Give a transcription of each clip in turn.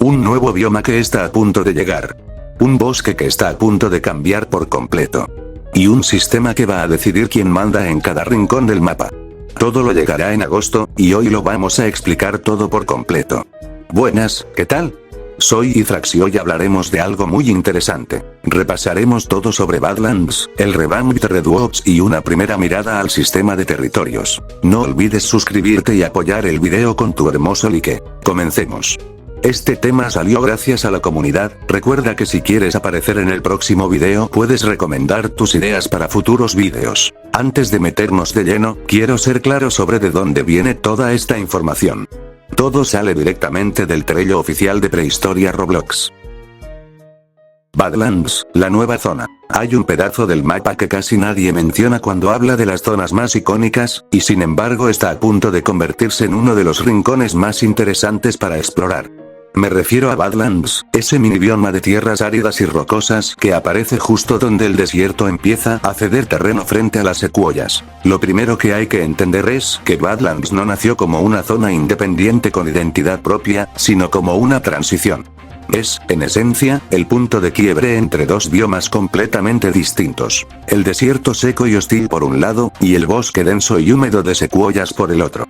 Un nuevo bioma que está a punto de llegar. Un bosque que está a punto de cambiar por completo. Y un sistema que va a decidir quién manda en cada rincón del mapa. Todo lo llegará en agosto, y hoy lo vamos a explicar todo por completo. Buenas, ¿qué tal? Soy Ithrax y hoy hablaremos de algo muy interesante. Repasaremos todo sobre Badlands, el revamp de Red Wolves y una primera mirada al sistema de territorios. No olvides suscribirte y apoyar el video con tu hermoso like. Comencemos. Este tema salió gracias a la comunidad. Recuerda que si quieres aparecer en el próximo video puedes recomendar tus ideas para futuros videos. Antes de meternos de lleno, quiero ser claro sobre de dónde viene toda esta información. Todo sale directamente del trello oficial de Prehistoria Roblox. Badlands, la nueva zona. Hay un pedazo del mapa que casi nadie menciona cuando habla de las zonas más icónicas, y sin embargo está a punto de convertirse en uno de los rincones más interesantes para explorar. Me refiero a Badlands, ese mini bioma de tierras áridas y rocosas que aparece justo donde el desierto empieza a ceder terreno frente a las secuoyas. Lo primero que hay que entender es que Badlands no nació como una zona independiente con identidad propia, sino como una transición. Es, en esencia, el punto de quiebre entre dos biomas completamente distintos. El desierto seco y hostil por un lado, y el bosque denso y húmedo de secuoyas por el otro.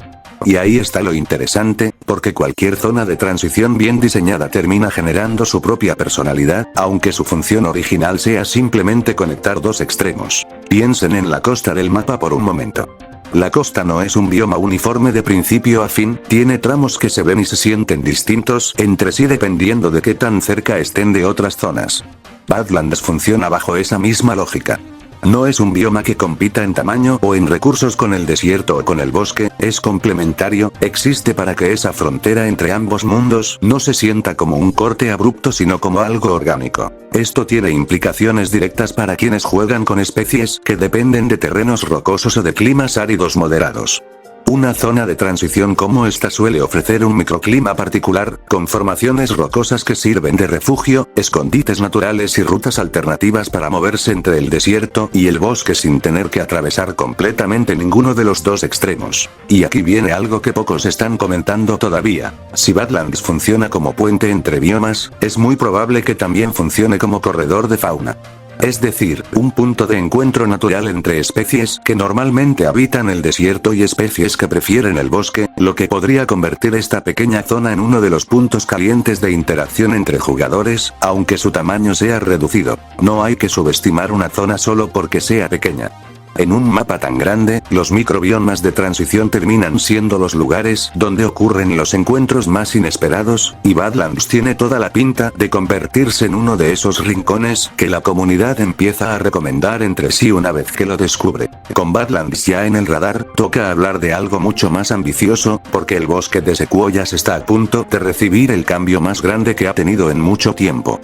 Y ahí está lo interesante, porque cualquier zona de transición bien diseñada termina generando su propia personalidad, aunque su función original sea simplemente conectar dos extremos. Piensen en la costa del mapa por un momento. La costa no es un bioma uniforme de principio a fin, tiene tramos que se ven y se sienten distintos entre sí dependiendo de qué tan cerca estén de otras zonas. Badlands funciona bajo esa misma lógica. No es un bioma que compita en tamaño o en recursos con el desierto o con el bosque, es complementario, existe para que esa frontera entre ambos mundos no se sienta como un corte abrupto sino como algo orgánico. Esto tiene implicaciones directas para quienes juegan con especies que dependen de terrenos rocosos o de climas áridos moderados. Una zona de transición como esta suele ofrecer un microclima particular, con formaciones rocosas que sirven de refugio, escondites naturales y rutas alternativas para moverse entre el desierto y el bosque sin tener que atravesar completamente ninguno de los dos extremos. Y aquí viene algo que pocos están comentando todavía. Si Badlands funciona como puente entre biomas, es muy probable que también funcione como corredor de fauna. Es decir, un punto de encuentro natural entre especies que normalmente habitan el desierto y especies que prefieren el bosque, lo que podría convertir esta pequeña zona en uno de los puntos calientes de interacción entre jugadores, aunque su tamaño sea reducido. No hay que subestimar una zona solo porque sea pequeña. En un mapa tan grande, los microbiomas de transición terminan siendo los lugares donde ocurren los encuentros más inesperados, y Badlands tiene toda la pinta de convertirse en uno de esos rincones que la comunidad empieza a recomendar entre sí una vez que lo descubre. Con Badlands ya en el radar, toca hablar de algo mucho más ambicioso, porque el bosque de secuoyas está a punto de recibir el cambio más grande que ha tenido en mucho tiempo.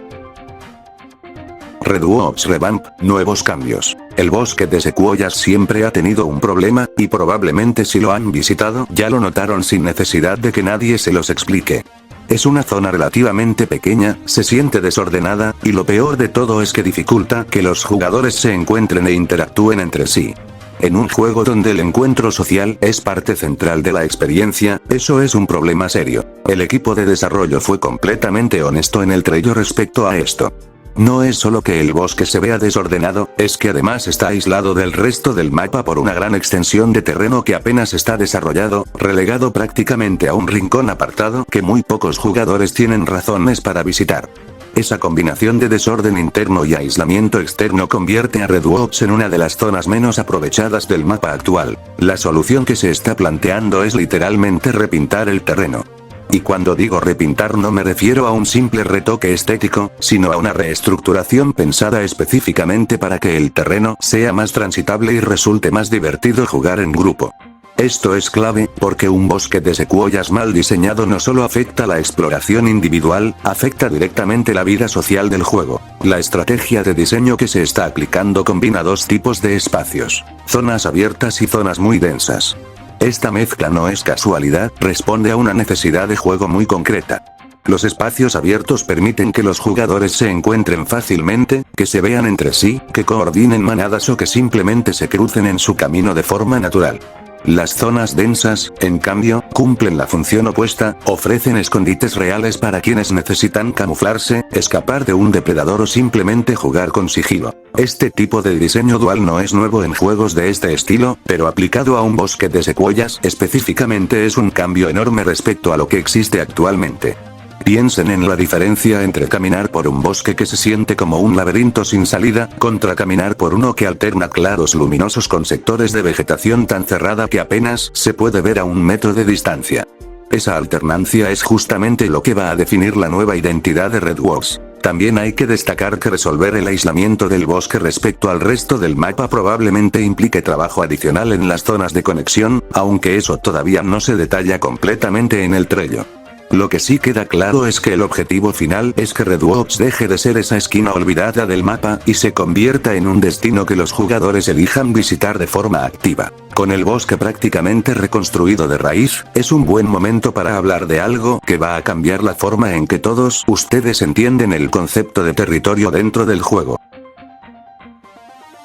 Red Wolves Revamp, nuevos cambios. El bosque de secuoyas siempre ha tenido un problema, y probablemente si lo han visitado ya lo notaron sin necesidad de que nadie se los explique. Es una zona relativamente pequeña, se siente desordenada, y lo peor de todo es que dificulta que los jugadores se encuentren e interactúen entre sí. En un juego donde el encuentro social es parte central de la experiencia, eso es un problema serio. El equipo de desarrollo fue completamente honesto en el trello respecto a esto. No es solo que el bosque se vea desordenado, es que además está aislado del resto del mapa por una gran extensión de terreno que apenas está desarrollado, relegado prácticamente a un rincón apartado que muy pocos jugadores tienen razones para visitar. Esa combinación de desorden interno y aislamiento externo convierte a Red Wolves en una de las zonas menos aprovechadas del mapa actual. La solución que se está planteando es literalmente repintar el terreno. Y cuando digo repintar no me refiero a un simple retoque estético, sino a una reestructuración pensada específicamente para que el terreno sea más transitable y resulte más divertido jugar en grupo. Esto es clave, porque un bosque de secuoyas mal diseñado no solo afecta la exploración individual, afecta directamente la vida social del juego. La estrategia de diseño que se está aplicando combina dos tipos de espacios: zonas abiertas y zonas muy densas. Esta mezcla no es casualidad, responde a una necesidad de juego muy concreta. Los espacios abiertos permiten que los jugadores se encuentren fácilmente, que se vean entre sí, que coordinen manadas o que simplemente se crucen en su camino de forma natural. Las zonas densas, en cambio, cumplen la función opuesta, ofrecen escondites reales para quienes necesitan camuflarse, escapar de un depredador o simplemente jugar con sigilo. Este tipo de diseño dual no es nuevo en juegos de este estilo, pero aplicado a un bosque de secuoyas específicamente es un cambio enorme respecto a lo que existe actualmente. Piensen en la diferencia entre caminar por un bosque que se siente como un laberinto sin salida, contra caminar por uno que alterna claros luminosos con sectores de vegetación tan cerrada que apenas se puede ver a 1 metro de distancia. Esa alternancia es justamente lo que va a definir la nueva identidad de Redwolves. También hay que destacar que resolver el aislamiento del bosque respecto al resto del mapa probablemente implique trabajo adicional en las zonas de conexión, aunque eso todavía no se detalla completamente en el trailer. Lo que sí queda claro es que el objetivo final es que Redwolves deje de ser esa esquina olvidada del mapa y se convierta en un destino que los jugadores elijan visitar de forma activa. Con el bosque prácticamente reconstruido de raíz, es un buen momento para hablar de algo que va a cambiar la forma en que todos ustedes entienden el concepto de territorio dentro del juego.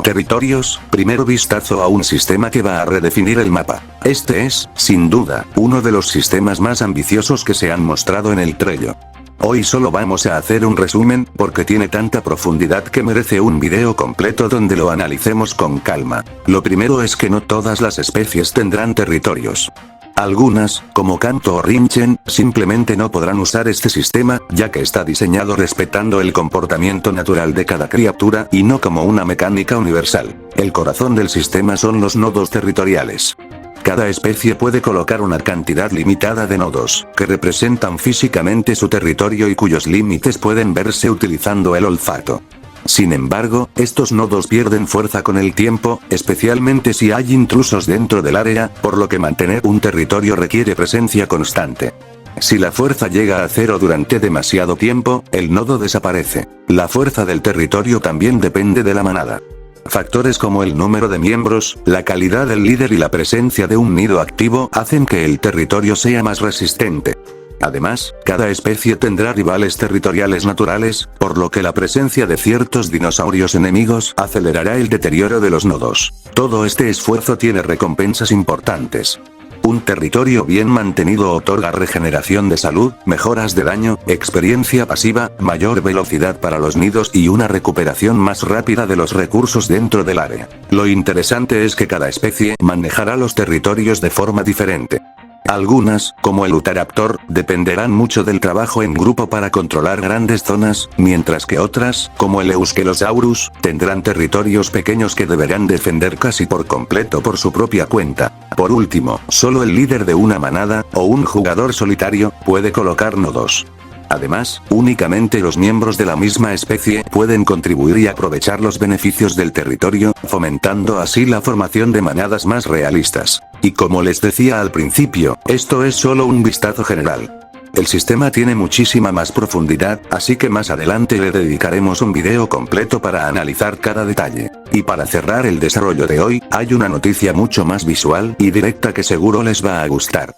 Territorios, primero vistazo a un sistema que va a redefinir el mapa. Este es, sin duda, uno de los sistemas más ambiciosos que se han mostrado en el trailer. Hoy solo vamos a hacer un resumen, porque tiene tanta profundidad que merece un video completo donde lo analicemos con calma. Lo primero es que no todas las especies tendrán territorios. Algunas, como Kanto o Rinchen, simplemente no podrán usar este sistema, ya que está diseñado respetando el comportamiento natural de cada criatura y no como una mecánica universal. El corazón del sistema son los nodos territoriales. Cada especie puede colocar una cantidad limitada de nodos, que representan físicamente su territorio y cuyos límites pueden verse utilizando el olfato. Sin embargo, estos nodos pierden fuerza con el tiempo, especialmente si hay intrusos dentro del área, por lo que mantener un territorio requiere presencia constante. Si la fuerza llega a 0 durante demasiado tiempo, el nodo desaparece. La fuerza del territorio también depende de la manada. Factores como el número de miembros, la calidad del líder y la presencia de un nido activo hacen que el territorio sea más resistente. Además, cada especie tendrá rivales territoriales naturales, por lo que la presencia de ciertos dinosaurios enemigos acelerará el deterioro de los nodos. Todo este esfuerzo tiene recompensas importantes. Un territorio bien mantenido otorga regeneración de salud, mejoras de daño, experiencia pasiva, mayor velocidad para los nidos y una recuperación más rápida de los recursos dentro del área. Lo interesante es que cada especie manejará los territorios de forma diferente. Algunas, como el Utahraptor, dependerán mucho del trabajo en grupo para controlar grandes zonas, mientras que otras, como el Euskelosaurus, tendrán territorios pequeños que deberán defender casi por completo por su propia cuenta. Por último, solo el líder de una manada, o un jugador solitario, puede colocar nodos. Además, únicamente los miembros de la misma especie pueden contribuir y aprovechar los beneficios del territorio, fomentando así la formación de manadas más realistas. Y como les decía al principio, esto es solo un vistazo general. El sistema tiene muchísima más profundidad, así que más adelante le dedicaremos un video completo para analizar cada detalle. Y para cerrar el desarrollo de hoy, hay una noticia mucho más visual y directa que seguro les va a gustar.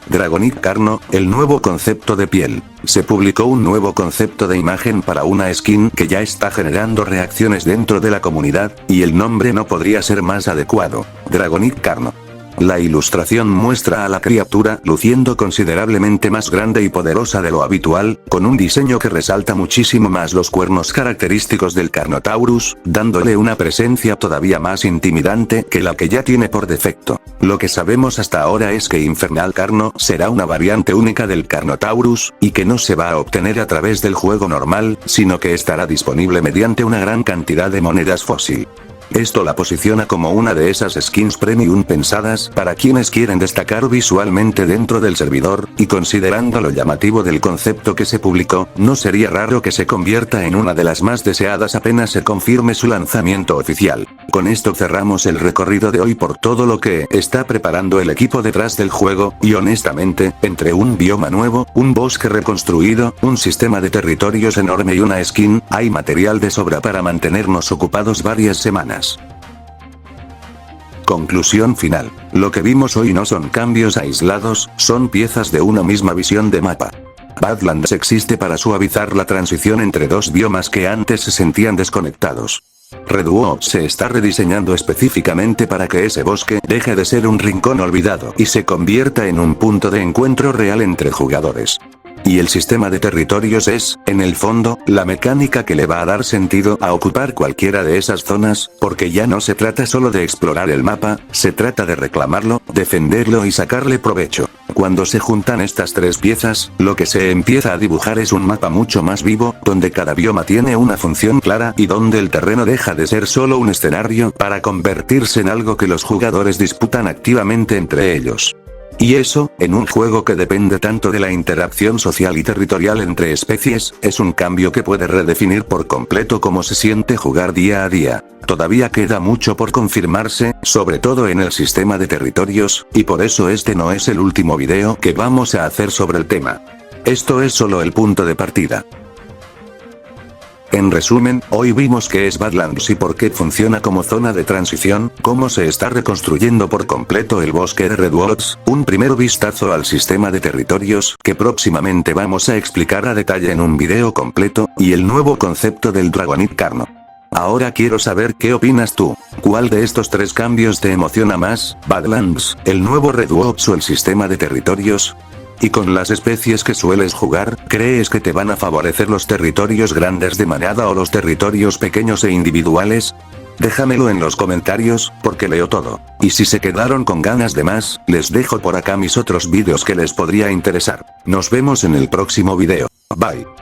Dragonite Carno, el nuevo concepto de piel. Se publicó un nuevo concepto de imagen para una skin que ya está generando reacciones dentro de la comunidad, y el nombre no podría ser más adecuado: Dragonite Carno. La ilustración muestra a la criatura luciendo considerablemente más grande y poderosa de lo habitual, con un diseño que resalta muchísimo más los cuernos característicos del Carnotaurus, dándole una presencia todavía más intimidante que la que ya tiene por defecto. Lo que sabemos hasta ahora es que Infernal Carno será una variante única del Carnotaurus, y que no se va a obtener a través del juego normal, sino que estará disponible mediante una gran cantidad de monedas fósil. Esto la posiciona como una de esas skins premium pensadas para quienes quieren destacar visualmente dentro del servidor, y considerando lo llamativo del concepto que se publicó, no sería raro que se convierta en una de las más deseadas apenas se confirme su lanzamiento oficial. Con esto cerramos el recorrido de hoy por todo lo que está preparando el equipo detrás del juego, y honestamente, entre un bioma nuevo, un bosque reconstruido, un sistema de territorios enorme y una skin, hay material de sobra para mantenernos ocupados varias semanas. Conclusión final. Lo que vimos hoy no son cambios aislados, son piezas de una misma visión de mapa. Badlands existe para suavizar la transición entre dos biomas que antes se sentían desconectados. Redwall se está rediseñando específicamente para que ese bosque deje de ser un rincón olvidado y se convierta en un punto de encuentro real entre jugadores. Y el sistema de territorios es, en el fondo, la mecánica que le va a dar sentido a ocupar cualquiera de esas zonas, porque ya no se trata solo de explorar el mapa, se trata de reclamarlo, defenderlo y sacarle provecho. Cuando se juntan estas tres piezas, lo que se empieza a dibujar es un mapa mucho más vivo, donde cada bioma tiene una función clara y donde el terreno deja de ser solo un escenario para convertirse en algo que los jugadores disputan activamente entre ellos. Y eso, en un juego que depende tanto de la interacción social y territorial entre especies, es un cambio que puede redefinir por completo cómo se siente jugar día a día. Todavía queda mucho por confirmarse, sobre todo en el sistema de territorios, y por eso este no es el último video que vamos a hacer sobre el tema. Esto es solo el punto de partida. En resumen, hoy vimos qué es Badlands y por qué funciona como zona de transición, cómo se está reconstruyendo por completo el bosque de Redwoods, un primer vistazo al sistema de territorios que próximamente vamos a explicar a detalle en un video completo, y el nuevo concepto del Dragonite Carno. Ahora quiero saber qué opinas tú. ¿Cuál de estos tres cambios te emociona más, Badlands, el nuevo Redwoods o el sistema de territorios? Y con las especies que sueles jugar, ¿crees que te van a favorecer los territorios grandes de manada o los territorios pequeños e individuales? Déjamelo en los comentarios, porque leo todo. Y si se quedaron con ganas de más, les dejo por acá mis otros vídeos que les podría interesar. Nos vemos en el próximo video. Bye.